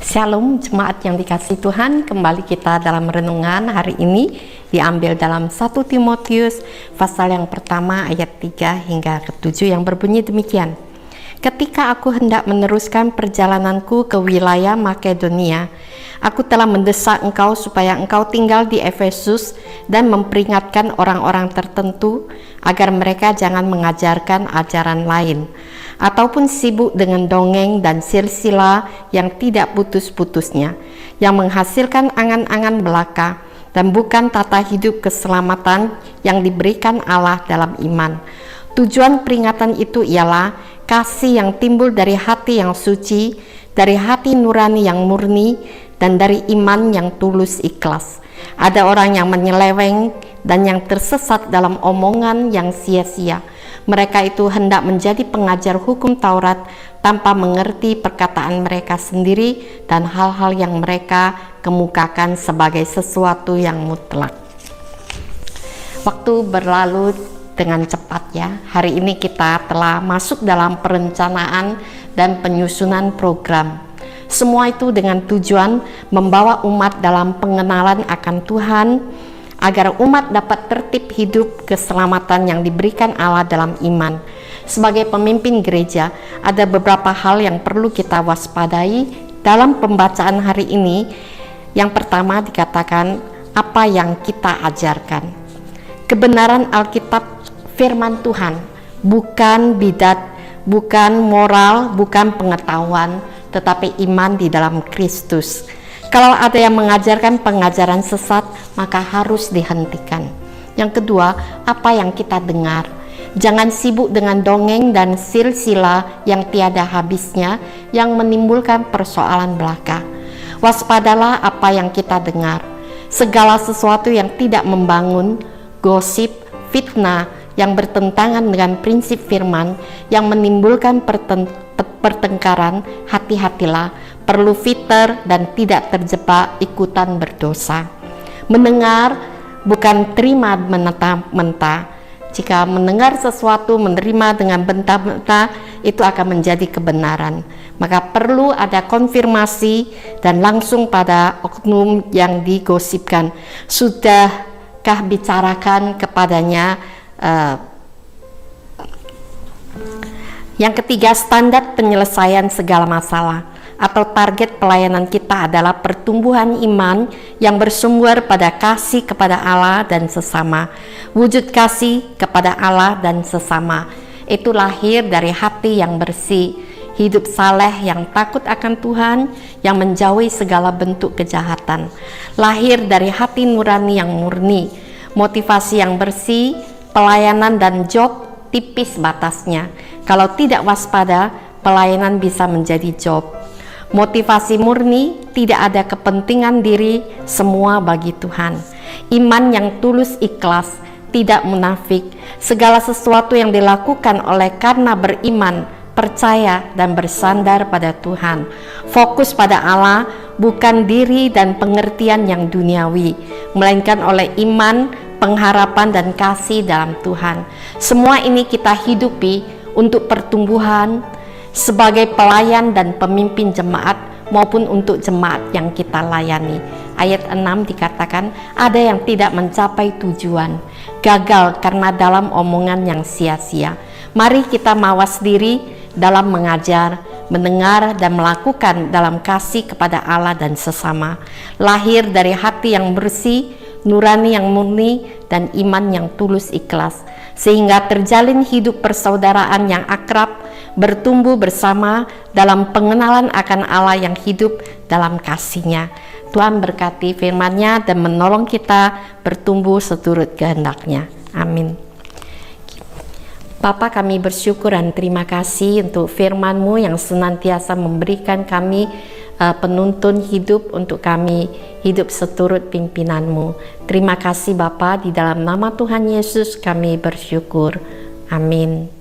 Shalom jemaat yang dikasihi Tuhan, kembali kita dalam renungan hari ini diambil dalam 1 Timotius pasal yang pertama ayat 3 hingga ke-7 yang berbunyi demikian. Ketika aku hendak meneruskan perjalananku ke wilayah Makedonia, aku telah mendesak engkau supaya engkau tinggal di Efesus dan memperingatkan orang-orang tertentu agar mereka jangan mengajarkan ajaran lain ataupun sibuk dengan dongeng dan silsilah yang tidak putus-putusnya, yang menghasilkan angan-angan belaka dan bukan tata hidup keselamatan yang diberikan Allah dalam iman. Tujuan peringatan itu ialah kasih yang timbul dari hati yang suci, dari hati nurani yang murni, dan dari iman yang tulus ikhlas. Ada orang yang menyeleweng dan yang tersesat dalam omongan yang sia-sia. Mereka itu hendak menjadi pengajar hukum Taurat tanpa mengerti perkataan mereka sendiri dan hal-hal yang mereka kemukakan sebagai sesuatu yang mutlak. Waktu berlalu dengan cepat ya. Hari ini kita telah masuk dalam perencanaan dan penyusunan program. Semua itu dengan tujuan membawa umat dalam pengenalan akan Tuhan, agar umat dapat tertib hidup keselamatan yang diberikan Allah dalam iman. Sebagai pemimpin gereja, ada beberapa hal yang perlu kita waspadai dalam pembacaan hari ini. Yang pertama dikatakan, apa yang kita ajarkan. Kebenaran Alkitab, firman Tuhan, bukan bidat, bukan moral, bukan pengetahuan, tetapi iman di dalam Kristus. Kalau ada yang mengajarkan pengajaran sesat, maka harus dihentikan. Yang kedua, apa yang kita dengar. Jangan sibuk dengan dongeng dan silsilah yang tiada habisnya, yang menimbulkan persoalan belaka. Waspadalah apa yang kita dengar. Segala sesuatu yang tidak membangun, gosip, fitnah, yang bertentangan dengan prinsip firman, yang menimbulkan pertengkaran, hati-hatilah, perlu filter dan tidak terjebak ikutan berdosa. Mendengar bukan terima mentah-mentah. Jika mendengar sesuatu menerima dengan mentah-mentah, itu akan menjadi kebenaran. Maka perlu ada konfirmasi dan langsung pada oknum yang digosipkan. Sudahkah bicarakan kepadanya? Yang ketiga, standar penyelesaian segala masalah atau target pelayanan kita adalah pertumbuhan iman yang bersumber pada kasih kepada Allah dan sesama. Wujud kasih kepada Allah dan sesama itu lahir dari hati yang bersih, hidup saleh yang takut akan Tuhan, yang menjauhi segala bentuk kejahatan. Lahir dari hati nurani yang murni, motivasi yang bersih, pelayanan dan job tipis batasnya. Kalau tidak waspada, pelayanan bisa menjadi job. Motivasi murni, tidak ada kepentingan diri, semua bagi Tuhan. Iman yang tulus ikhlas, tidak munafik. Segala sesuatu yang dilakukan oleh karena beriman, percaya dan bersandar pada Tuhan. Fokus pada Allah, bukan diri dan pengertian yang duniawi, melainkan oleh iman, pengharapan dan kasih dalam Tuhan. Semua ini kita hidupi untuk pertumbuhan sebagai pelayan dan pemimpin jemaat maupun untuk jemaat yang kita layani. Ayat 6 dikatakan, ada yang tidak mencapai tujuan, gagal karena dalam omongan yang sia-sia. Mari kita mawas diri dalam mengajar, mendengar dan melakukan dalam kasih kepada Allah dan sesama. Lahir dari hati yang bersih, nurani yang murni, dan iman yang tulus ikhlas, sehingga terjalin hidup persaudaraan yang akrab, bertumbuh bersama dalam pengenalan akan Allah yang hidup dalam kasih-Nya. Tuhan berkati firman-Nya dan menolong kita bertumbuh seturut kehendak-Nya. Amin. Bapa, kami bersyukur dan terima kasih untuk firman-Mu yang senantiasa memberikan kami penuntun hidup untuk kami hidup seturut pimpinan-Mu. Terima kasih Bapa, di dalam nama Tuhan Yesus kami bersyukur. Amin.